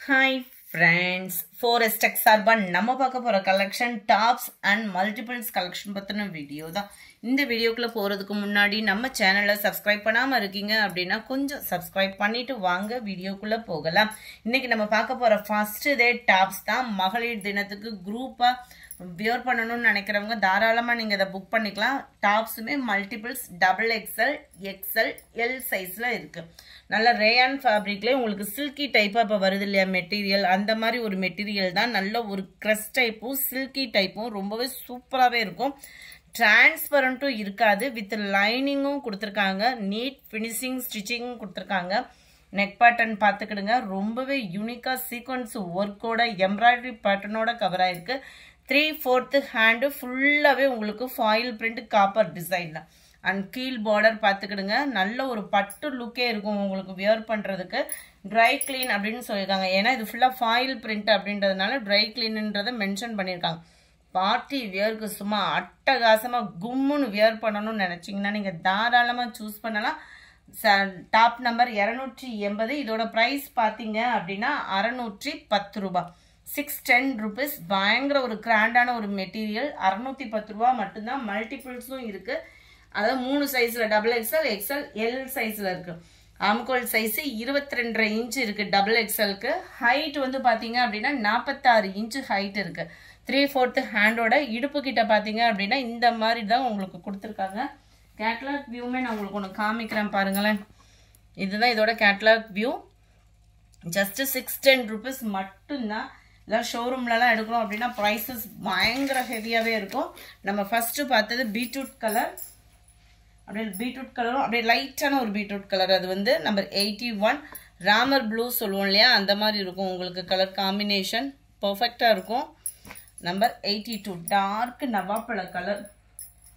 Hi friends, 4S Tech சார்பாக நம்ம பார்க்க போற collection tops and multiples collection பத்தின வீடியோ தான். இந்த வீடியோக்குள்ள போறதுக்கு முன்னாடி நம்ம சேனலை சப்ஸ்கிரைப் பண்ணாம இருக்கீங்க அப்படின்னா கொஞ்சம் சப்ஸ்கிரைப் பண்ணிட்டு வாங்க வீடியோக்குள்ள போகலாம். இன்னைக்கு நம்ம பார்க்க போற ஃபர்ஸ்ட் டே டாப்ஸ் தான். மகளிர் தினத்துக்கு குரூப்பா வியர் பண்ணணும்னு நினைக்கிறவங்க தாராளமா நீங்க இதை புக் பண்ணிக்கலாம். டாப்ஸுமே மல்டிபிள்ஸ் XXL, XL, L சைஸ்ல இருக்கு. நல்ல ரேயான் ஃபேப்ரிக்லேயே உங்களுக்கு சில்கி டைப்பா இப்போ வருது இல்லையா மெட்டீரியல், அந்த மாதிரி ஒரு மெட்டீரியல் தான். நல்ல ஒரு கிரஸ் டைப்பும் சில்கி டைப்பும் ரொம்பவே சூப்பராகவே இருக்கும். டிரான்ஸ்பரண்ட்டும் இருக்காது, வித் லைனிங்கும் கொடுத்துருக்காங்க. நீட் ஃபினிஷிங் ஸ்டிச்சிங்கும் கொடுத்துருக்காங்க. நெக் பேட்டர்ன் பார்த்துக்கிடுங்க, ரொம்பவே யூனிக்கா சீக்வன்ஸ் ஒர்க்கோட எம்ப்ராய்டரி பேட்டர்னோட கவர் ஆயிருக்கு. 3/4 ஹேண்டு ஃபுல்லாகவே உங்களுக்கு ஃபாயில் பிரிண்ட் காப்பர் டிசைன்ல அண்ட் கீழ் பார்டர் பார்த்துக்கிடுங்க. நல்ல ஒரு பட்டு லுக்கே இருக்கும் உங்களுக்கு வியர் பண்ணுறதுக்கு. ட்ரை கிளீன் அப்படின்னு சொல்லியிருக்காங்க, ஏன்னா இது ஃபுல்லாக ஃபாயில் பிரிண்ட் அப்படின்றதுனால ட்ரை கிளீன்ன்றதை மென்ஷன் பண்ணியிருக்காங்க. பார்ட்டி வியருக்கு சும்மா அட்டகாசமாக கும்முன்னு வியர் பண்ணணும்னு நினச்சிங்கன்னா நீங்கள் தாராளமாக சூஸ் பண்ணலாம். Top number 280. இதோட ப்ரைஸ் பார்த்தீங்க அப்படின்னா 610 ரூபாய், 610 rupees. பயங்கர ஒரு கிராண்டான ஒரு மெட்டீரியல். 610 ரூபா மட்டும்தான். மல்டிபிள்ஸும் இருக்கு, அதாவது 3 சைஸ்ல XXL, XL, L சைஸ்ல இருக்கு. ஆம்கோல் சைஸ் 22.5 இன்ச் இருக்கு XXLக்கு. ஹைட் வந்து பாத்தீங்க அப்படின்னா 46 இன்ச் ஹைட் இருக்கு. 3/4 ஹேண்டோட இடுப்பு கிட்ட பாத்தீங்க அப்படின்னா இந்த மாதிரி தான் உங்களுக்கு கொடுத்துருக்காங்க. கேட்லாக் வியூமே நான் உங்களுக்கு ஒன்று காமிக்கிறேன் பாருங்களேன். இதுதான் இதோட கேட்லாக் வியூ. ஜஸ்ட் 610 rupees மட்டும்தான். இல்லை ஷோரூம்லலாம் எடுக்கிறோம் அப்படின்னா ப்ரைஸஸ் பயங்கர ஹெவியாகவே இருக்கும். நம்ம ஃபர்ஸ்ட் பார்த்தது பீட்ரூட் கலர். அப்படியே பீட்ரூட் கலரும் அப்படியே லைட்டான ஒரு பீட்ரூட் கலர். அது வந்து நம்பர் 81. ராமர் ப்ளூ சொல்லுவோம் இல்லையா, அந்த மாதிரி இருக்கும் உங்களுக்கு கலர் காம்பினேஷன். பர்ஃபெக்டாக இருக்கும். Number 82 dark நவாப்பழ colour.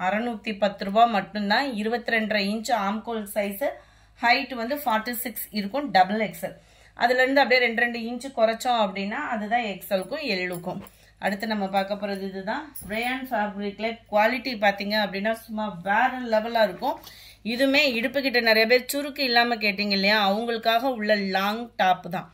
610 ரூபா மட்டும்தான். 22.5 இன்ச் ஆம்கோல் சைஸு. ஹைட் வந்து 46 இருக்கும் XXL. அதுலேருந்து அப்படியே 2 இன்ச்சு குறைச்சோம் அப்படின்னா அதுதான் XLக்கும் Lக்கும். அடுத்து நம்ம பார்க்க போகிறது இதுதான். ரேயான் ஃபேப்ரிக்ல குவாலிட்டி பார்த்தீங்க அப்படின்னா சும்மா வேற லெவலாக இருக்கும். இதுவுமே இடுப்பு கிட்ட நிறைய பேர் சுருக்கு இல்லாமல் கேட்டிங்க இல்லையா, அவங்களுக்காக உள்ள லாங் டாப் தான்.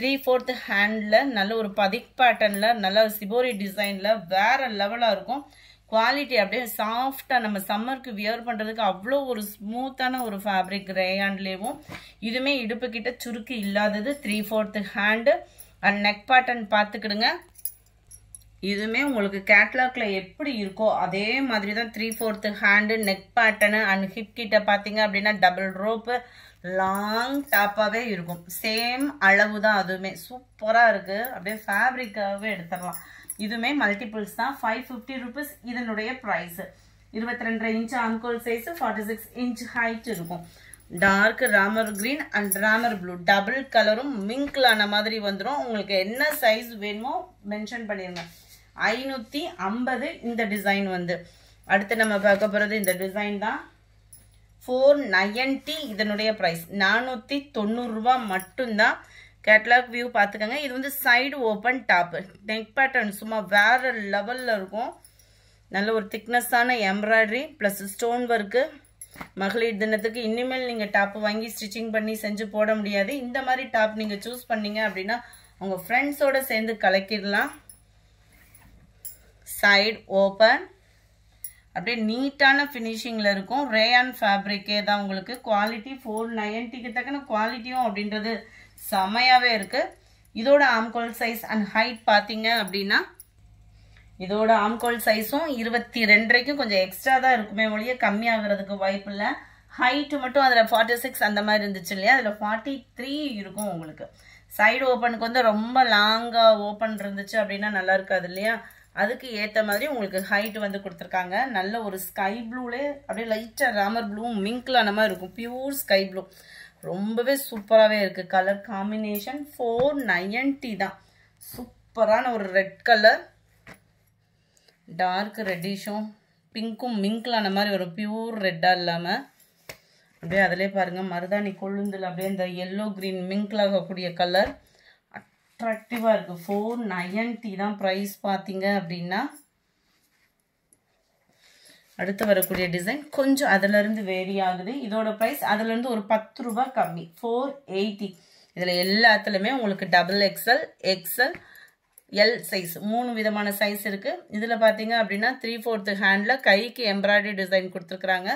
3/4 ஹேண்டில் நல்ல ஒரு பதிக் பேட்டர்னில் நல்ல சிபோரி டிசைனில் வேற லெவலாக இருக்கும். குவாலிட்டி அப்படியே சாஃப்டாக நம்ம சம்மருக்கு வியர் பண்ணுறதுக்கு அவ்வளோ ஒரு ஸ்மூத்தான ஒரு ஃபேப்ரிக் ரேயான்லேயும். இதுவுமே இடுப்பு கிட்ட சுருக்கு இல்லாதது. 3/4 ஹேண்டு அண்ட் நெக் பேட்டர்ன் பார்த்துக்கிடுங்க. இதுவுமே உங்களுக்கு கேட்லாக்ல எப்படி இருக்கோ அதே மாதிரி தான். 3/4 hand neck pattern and hip கிட்ட பார்த்தீங்க அப்படின்னா டபுள் ரோப்பு லாங் டாப்பாகவே இருக்கும். சேம் அளவு தான். அதுவுமே சூப்பராக இருக்குது. அப்படியே ஃபேப்ரிக்காகவே எடுத்துடலாம். இதுவுமே மல்டிபிள்ஸ் தான். 550 rupees இதனுடைய ப்ரைஸ். 22.5 இன்ச் ஆம்கோல் சைஸ், 46 இன்ச் ஹைட் இருக்கும். டார்க் ராமர் கிரீன் அண்ட் ராமர் ப்ளூ டபுள் கலரும் மிங்கிள் ஆன மாதிரி வந்துடும். உங்களுக்கு என்ன சைஸ் வேணுமோ மென்ஷன் பண்ணிருங்க. 550 இந்த டிசைன் வந்து. அடுத்து நம்ம பார்க்க போகிறது இந்த டிசைன் தான். 490 இதனுடைய ப்ரைஸ். 490 ரூபா மட்டும்தான். கேட்லாக் வியூ பார்த்துக்கோங்க. இது வந்து side open top. Neck pattern சும்மா வேற லெவலில் இருக்கும். நல்ல ஒரு திக்னஸான எம்ப்ராய்டரி ப்ளஸ் ஸ்டோன் ஒர்க்கு. மகளிர் தினத்துக்கு இனிமேல் நீங்கள் டாப்பு வாங்கி ஸ்டிச்சிங் பண்ணி செஞ்சு போட முடியாது. இந்த மாதிரி டாப் நீங்கள் சூஸ் பண்ணீங்க அப்படின்னா உங்கள் ஃப்ரெண்ட்ஸோடு சேர்ந்து கலக்கிடலாம். சைடு ஓப்பன் அப்படியே நீட்டான ஃபினிஷிங்கில் இருக்கும். ரேயான் ஃபேப்ரிக்கே தான் உங்களுக்கு. குவாலிட்டி 490க்கு தக்கன குவாலிட்டியும் அப்படின்றது செமையாகவே இருக்குது. இதோட ஆம்கோல் சைஸ் அண்ட் ஹைட் பார்த்தீங்க அப்படின்னா இதோட ஆம்கோல் சைஸும் 22.5க்கும் கொஞ்சம் எக்ஸ்ட்ரா தான் இருக்குமே ஒழிய கம்மியாகிறதுக்கு வாய்ப்பு இல்லை. ஹைட்டு மட்டும் அதில் 46 அந்த மாதிரி இருந்துச்சு இல்லையா, அதில் 43 இருக்கும் உங்களுக்கு. சைடு ஓப்பனுக்கு வந்து ரொம்ப லாங்காக ஓப்பன் இருந்துச்சு அப்படின்னா நல்லா இருக்காது இல்லையா, அதுக்கு ஏற்ற மாதிரி உங்களுக்கு ஹைட் வந்து கொடுத்துருக்காங்க. நல்ல ஒரு ஸ்கை ப்ளூலே அப்படியே லைட்டாக ராமர் ப்ளூவும் மிங்கிளான மாதிரி இருக்கும். பியூர் ஸ்கை ப்ளூ ரொம்பவே சூப்பராகவே இருக்குது. கலர் காம்பினேஷன் 490 தான். சூப்பரான ஒரு ரெட் கலர், டார்க் ரெட்டிஷும் பிங்க்கும் மிங்கிளான மாதிரி ஒரு பியூர் ரெட்டாக இல்லாமல் அப்படியே அதிலே பாருங்கள் மருதாணி கொழுந்தில் அப்படியே இந்த எல்லோ க்ரீன் மிங்கிளாகக்கூடிய கலர் அட்ராக்டிவாக இருக்குது. 490 தான் ப்ரைஸ் பார்த்தீங்க அப்படின்னா. அடுத்து வரக்கூடிய டிசைன் கொஞ்சம் அதிலிருந்து வேரி ஆகுது. இதோட ப்ரைஸ் அதிலிருந்து ஒரு 10 ரூபாய் கம்மி, 480. இதில் எல்லாத்துலேயுமே உங்களுக்கு XXL, XL, L சைஸ் 3 விதமான சைஸ் இருக்குது. இதில் பார்த்தீங்க அப்படின்னா 3/4 ஹேண்டில் கைக்கு எம்ப்ராய்டரி டிசைன் கொடுத்துருக்குறாங்க.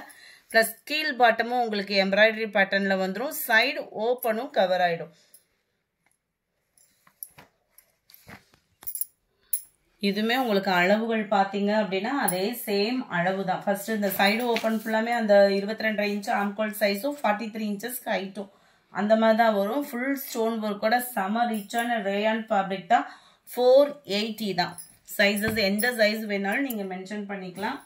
ப்ளஸ் கீழ் பாட்டமும் உங்களுக்கு எம்ப்ராய்டரி பேட்டர்னில் வந்துடும். சைடு ஓப்பனும் கவர் ஆகிடும். இதுவுமே உங்களுக்கு அளவுகள் பார்த்தீங்க அப்படின்னா அதே சேம் அளவு தான். ஃபர்ஸ்ட் இந்த சைடு ஓப்பன் ஃபுல்லாமே அந்த 22.5 இன்ச் ஆம்கோல் சைஸும் 43 இன்ச்சஸ் ஹைட்டும் அந்த மாதிரி தான் வரும். ஃபுல் ஸ்டோன் ஒர்க்கோட செம ரிச்சான ரேயான் ஃபேப்ரிக் தான். 480 தான். சைஸஸ் எந்த சைஸ் வேணாலும் நீங்கள் மென்ஷன் பண்ணிக்கலாம்.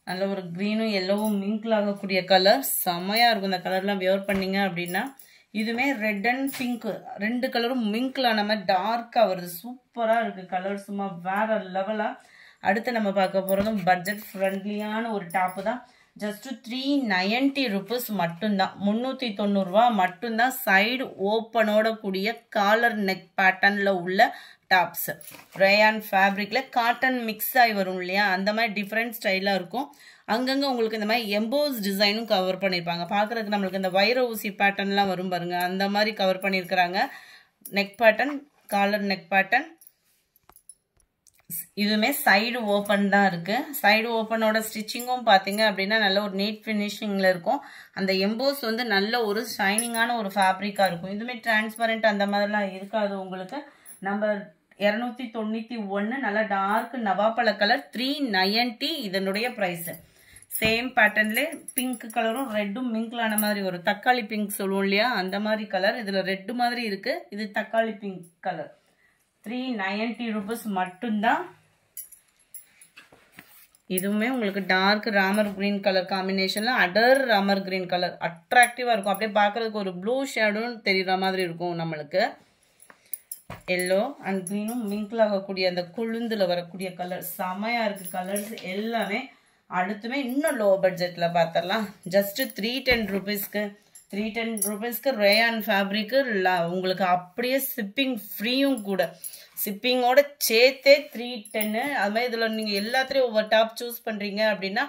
நல்ல ஒரு க்ரீனும் எல்லோவும் மிங்கிள் ஆகக்கூடிய கலர் செம்மையாக இருக்கும். இந்த கலர்லாம் வியர் பண்ணிங்க அப்படின்னா இதுவுமே ரெட் அண்ட் பிங்க் 2 கலரும் மிங்கிள் ஆன மாதிரி டார்க்காக வருது. சூப்பராக இருக்குது கலர், சும்மா வேற லெவலாக. அடுத்து நம்ம பார்க்க போகிறதும் பட்ஜெட் ஃப்ரெண்ட்லியான ஒரு டாப்பு தான். ஜஸ்ட் 390 rupees மட்டும்தான். 390 ரூபா மட்டும்தான். சைடு ஓப்பனோட கூடிய காலர் நெக் பேட்டர்னில் உள்ள டாப்ஸ். ரேயான் ஃபேப்ரிக்கில் காட்டன் மிக்ஸ் ஆகி வரும் இல்லையா, அந்த மாதிரி டிஃப்ரெண்ட் ஸ்டைலாக இருக்கும். அங்கங்கே உங்களுக்கு இந்த மாதிரி எம்போஸ் டிசைனும் கவர் பண்ணியிருப்பாங்க. பார்க்குறதுக்கு நம்மளுக்கு இந்த வைர ஊசி பேட்டர்ன்லாம் வரும் பாருங்க, அந்த மாதிரி கவர் பண்ணியிருக்கிறாங்க. Neck pattern, collar neck pattern. இதுவுமே சைடு ஓப்பன் தான் இருக்குது. சைடு ஓப்பனோட ஸ்டிச்சிங்கும் பார்த்தீங்க அப்படின்னா நல்ல ஒரு நீட் ஃபினிஷிங்கில் இருக்கும். அந்த எம்போஸ் வந்து நல்ல ஒரு ஷைனிங்கான ஒரு ஃபேப்ரிக்காக இருக்கும். இதுவுமே டிரான்ஸ்பரண்ட் அந்த மாதிரிலாம் இருக்காது உங்களுக்கு. நம்பர் 291 நல்ல டார்க் நவாப்பழ கலர் 390 இதனுடைய ப்ரைஸு. சேம் பேட்டர்ன்ல பிங்க் கலரும் ரெட்டும் மிங்கிளான மாதிரி ஒரு தக்காளி பிங்க் சொல்லுவோம் இல்லையா, அந்த மாதிரி கலர். இதில் ரெட்டு மாதிரி இருக்குது, இது தக்காளி பிங்க் கலர். 390 rupees மட்டும்தான். இதுவுமே உங்களுக்கு டார்க் ராமர் கிரீன் கலர் காம்பினேஷனில் அடர் ராமர் கிரீன் கலர் அட்ராக்டிவாக இருக்கும். அப்படியே பார்க்குறதுக்கு ஒரு ப்ளூ ஷேடும் தெரிகிற மாதிரி இருக்கும் நம்மளுக்கு. எல்லோ அண்ட் க்ரீனும் மிங்கிள் ஆகக்கூடிய அந்த கொழுந்தில் வரக்கூடிய கலர் செமையாக இருக்குது கலர்ஸ் எல்லாமே. அடுத்துமே இன்னும் லோ பட்ஜெட்டில் பார்த்துடலாம். ஜஸ்ட் 310 rupeesக்கு 310 rupeesக்கு ரேயான் ஃபேப்ரிக்கு உங்களுக்கு அப்படியே ஷிப்பிங் ஃப்ரீயும் கூட. ஷிப்பிங்கோட சேர்த்தே 310. அது மாதிரி இதில் நீங்கள் எல்லாத்துலேயும் ஒவ்வொரு டாப் சூஸ் பண்ணுறீங்க அப்படின்னா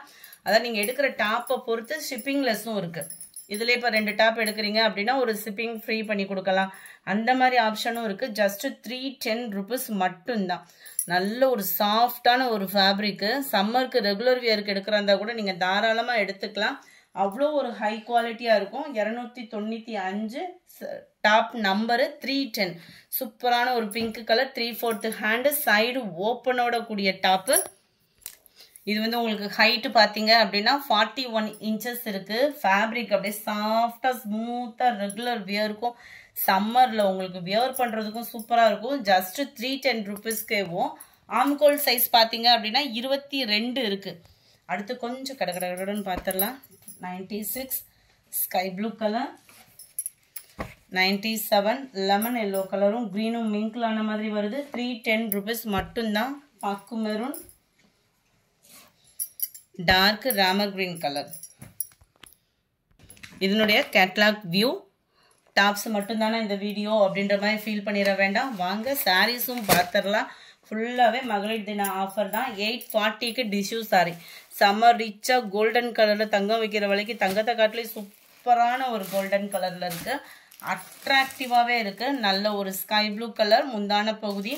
அதான் நீங்கள் எடுக்கிற டாப்பை பொறுத்து ஷிப்பிங் லெஸ்ஸும் இருக்குது. இதில் இப்போ 2 டாப் எடுக்கிறீங்க அப்படின்னா ஒரு ஷிப்பிங் ஃப்ரீ பண்ணி கொடுக்கலாம். அந்த மாதிரி ஆப்ஷனும் இருக்குது. ஜஸ்ட் 310 rupees மட்டும்தான். நல்ல ஒரு சாஃப்டான ஒரு ஃபேப்ரிக்கு. சம்மருக்கு ரெகுலர் வியருக்கு எடுக்கிறதா கூட நீங்கள் தாராளமாக எடுத்துக்கலாம். அவ்வளோ ஒரு ஹை குவாலிட்டியாக இருக்கும். 295 டாப் நம்பரு 310. சூப்பரான ஒரு பிங்க் கலர் 3/4 ஹேண்டு சைடு ஓப்பனோட கூடிய டாப்பு. இது வந்து உங்களுக்கு ஹைட்டு பார்த்தீங்க அப்படின்னா 41 inches இருக்குது. ஃபேப்ரிக் அப்படியே சாஃப்டாக ஸ்மூத்தாக ரெகுலர் வியருக்கும் சம்மரில் உங்களுக்கு வியர் பண்ணுறதுக்கும் சூப்பராக இருக்கும். ஜஸ்ட் 310 rupeesக்கேவும். ஆம்கோல் சைஸ் பார்த்தீங்க அப்படின்னா 22 இருக்குது. அடுத்து கொஞ்சம் கடகடன்னு பார்த்துடலாம். 96 sky blue colour, 97 lemon yellow கலரும் க்ரீனும் மிங்கிள் ஆன மாதிரி வருது. 310 rupees மட்டும்தான். பாக்கு maroon, dark Ramar green colour. இதனுடைய கேட்லாக் வியூ. டாப்ஸ் மட்டும்தானே இந்த வீடியோ அப்படின்ற மாதிரி ஃபீல் பண்ணிட வேண்டாம். வாங்க சாரீஸும் பார்த்துடலாம். ஃபுல்லாகவே மகளிர் தின ஆஃபர் தான். 840க்கு டிஷ்யூ சாரி. செம்ம ரிச்சாக கோல்டன் கலரில் தங்கம் வைக்கிற விலைக்கு தங்கத்தை காட்டிலே சூப்பரான ஒரு கோல்டன் கலரில் இருக்குது. அட்ராக்டிவாகவே இருக்குது. நல்ல ஒரு ஸ்கை ப்ளூ கலர். முந்தான பகுதி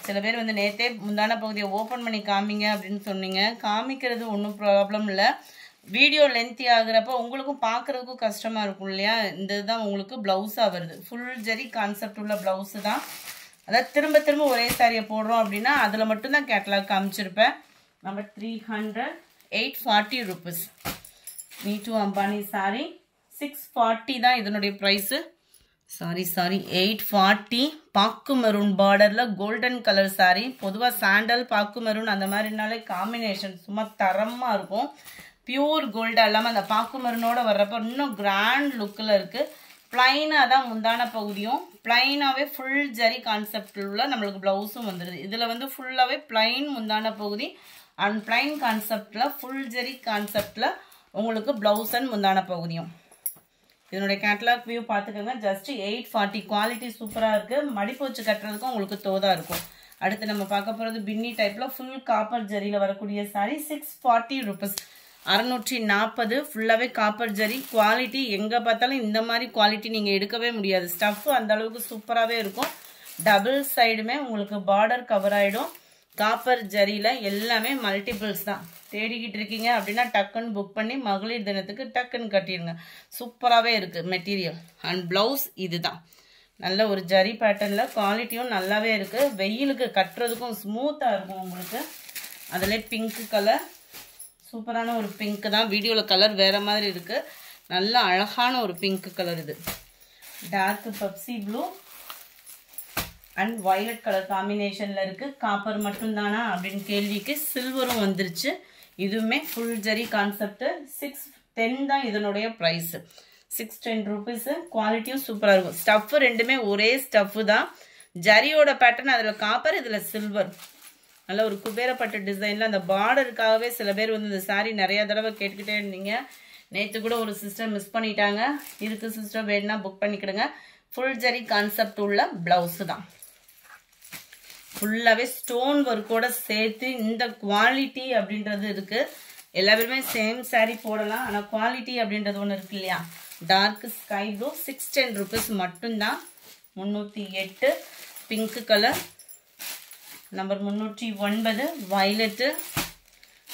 சில பேர் வந்து நேற்றே முந்தான பகுதியை ஓப்பன் பண்ணி காமிங்க அப்படின்னு சொன்னீங்க. காமிக்கிறது ஒன்றும் ப்ராப்ளம் இல்லை. வீடியோ லென்த்தி ஆகுறப்ப உங்களுக்கும் பார்க்குறதுக்கும் கஷ்டமாக இருக்கும் இல்லையா. இந்த இதுதான் உங்களுக்கு ப்ளவுஸாக வருது. ஃபுல் ஜரி கான்செப்ட் உள்ள ப்ளவுஸு தான். அதாவது திரும்ப திரும்ப ஒரே சாரியை போடுறோம் அப்படின்னா அதில் மட்டும்தான் கேட்லாக் காமிச்சிருப்பேன். Number 300 840 rupees. நீட்டு அம்பானி சாரி 640 தான் இதனுடைய ப்ரைஸு. சாரி 840. பாக்கு மெரூன் பார்டரில் கோல்டன் கலர் சாரி. பொதுவாக சாண்டல் பாக்கு மெரூன் அந்த மாதிரினாலே காம்பினேஷன் சும்மா தரமாக இருக்கும். பியூர் கோல்டாக இல்லாமல் அந்த பாக்கு மெரூனோட வர்றப்ப இன்னும் கிராண்ட் லுக்கில் இருக்குது. பிளைனாக தான் முந்தான பகுதியும் பிளைனாகவே ஃபுல் ஜரி கான்செப்டில் உள்ள நம்மளுக்கு ப்ளவுஸும் வந்துடுது. இதில் வந்து ஃபுல்லாகவே பிளைன் முந்தான பகுதி அண்ட் பிளைன் கான்செப்டில் ஃபுல் ஜரி கான்செப்டில் உங்களுக்கு ப்ளவுஸ் அண்ட் முந்தான பகுதியும். இதனுடைய கேட்லாக் வியூ பார்த்துக்கோங்க. ஜஸ்ட் 840. குவாலிட்டி சூப்பராக இருக்குது. மடிப்பு வச்சு கட்டுறதுக்கும் உங்களுக்கு தோதாக இருக்கும். அடுத்து நம்ம பார்க்க போகிறது பின்னி டைப்பில் ஃபுல் காப்பர் ஜரியில் வரக்கூடிய சாரி 640 rupees. 640 ஃபுல்லாகவே காப்பர் ஜரி குவாலிட்டி. எங்கே பார்த்தாலும் இந்த மாதிரி குவாலிட்டி நீங்கள் எடுக்கவே முடியாது. ஸ்டஃப் அந்த அளவுக்கு சூப்பராகவே இருக்கும். டபுள் சைடுமே உங்களுக்கு பார்டர் கவர் ஆகிடும். காப்பர் ஜரியில் எல்லாமே மல்டிபிள்ஸ் தான். தேடிக்கிட்டு இருக்கீங்க அப்படின்னா டக்குன்னு புக் பண்ணி மகளிர் தினத்துக்கு டக்குன்னு கட்டிடுங்க. சூப்பராகவே இருக்குது மெட்டீரியல். அண்ட் ப்ளவுஸ் இது தான். நல்ல ஒரு ஜரி பேட்டர்னில் குவாலிட்டியும் நல்லாவே இருக்குது. வெயிலுக்கு கட்டுறதுக்கும் ஸ்மூத்தாக இருக்கும் உங்களுக்கு. அதில் பிங்க் கலர் சூப்பரான ஒரு பிங்க் தான். வீடியோவில் கலர் வேறு மாதிரி இருக்குது. நல்ல அழகான ஒரு பிங்க் கலர் இது. Dark Pepsi blue and violet colour காம்பினேஷனில் இருக்குது. காப்பர் மட்டும்தானா அப்படின்னு கேள்விக்கு சில்வரும் வந்துருச்சு. இதுவுமே ஃபுல் ஜரி கான்செப்ட். 610 தான் இதனுடைய ப்ரைஸு. 610 ருபீஸு. குவாலிட்டியும் சூப்பராக இருக்கும். ஸ்டஃப்பு ரெண்டுமே ஒரே ஸ்டஃப்பு தான். ஜரியோட பேட்டர்ன் அதில் காப்பர், இதில் சில்வர். நல்ல ஒரு குபேரப்பட்ட டிசைனில் அந்த பார்டருக்காகவே சில பேர் வந்து இந்த சாரீ நிறையா தடவை கேட்டுக்கிட்டே இருந்தீங்க. நேற்று கூட ஒரு சிஸ்டர் மிஸ் பண்ணிட்டாங்க. இதுக்கு சிஸ்டர் வேணுன்னா புக் பண்ணிக்கிடுங்க. ஃபுல் ஜரி கான்செப்ட் உள்ள ப்ளவுஸு தான். ஃபுல்லாகவே ஸ்டோன் ஒர்க்கோட சேர்த்து இந்த குவாலிட்டி அப்படின்றது இருக்குது. எல்லா பேருமே சேம் சாரீ போடலாம். ஆனால் குவாலிட்டி அப்படின்றது ஒன்று இருக்கு இல்லையா. டார்க் ஸ்கை ப்ளூ 610 ருபீஸ் மட்டும்தான். 308 pink colour. Number 309 violet.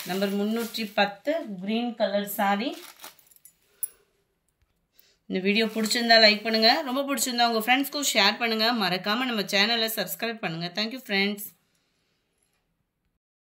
Number 310 green colour sari. இந்த வீடியோ பிடிச்சிருந்தா லைக் பண்ணுங்கள். ரொம்ப பிடிச்சிருந்தா உங்கள் ஃப்ரெண்ட்ஸ்க்கும் ஷேர் பண்ணுங்கள். மறக்காமல் நம்ம சேனலை சப்ஸ்கிரைப் பண்ணுங்கள். Thank you friends.